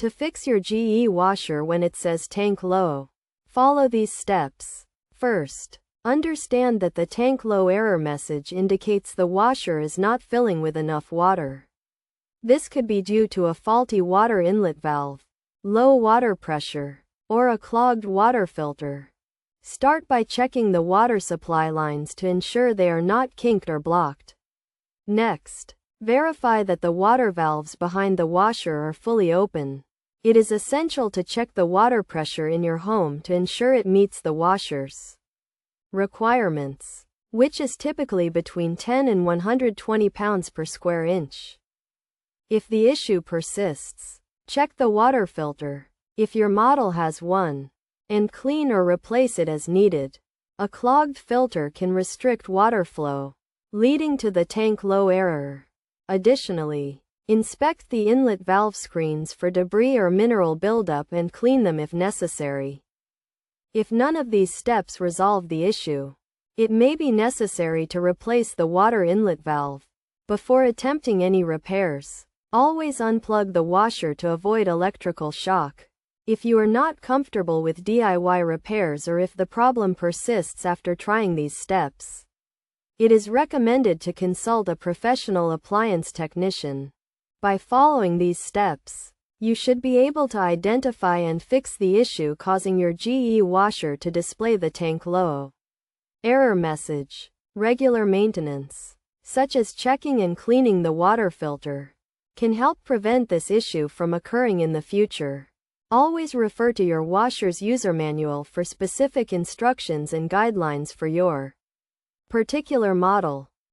To fix your GE washer when it says tank low, follow these steps. First, understand that the tank low error message indicates the washer is not filling with enough water. This could be due to a faulty water inlet valve, low water pressure, or a clogged water filter. Start by checking the water supply lines to ensure they are not kinked or blocked. Next, verify that the water valves behind the washer are fully open. It is essential to check the water pressure in your home to ensure it meets the washer's requirements, which is typically between 10 and 120 pounds per square inch. If the issue persists, check the water filter, if your model has one, and clean or replace it as needed. A clogged filter can restrict water flow, leading to the tank low error. Additionally, inspect the inlet valve screens for debris or mineral buildup and clean them if necessary. If none of these steps resolve the issue, it may be necessary to replace the water inlet valve. Before attempting any repairs, always unplug the washer to avoid electrical shock. If you are not comfortable with DIY repairs or if the problem persists after trying these steps, it is recommended to consult a professional appliance technician. By following these steps, you should be able to identify and fix the issue causing your GE washer to display the tank low error message. Regular maintenance, such as checking and cleaning the water filter, can help prevent this issue from occurring in the future. Always refer to your washer's user manual for specific instructions and guidelines for your particular model.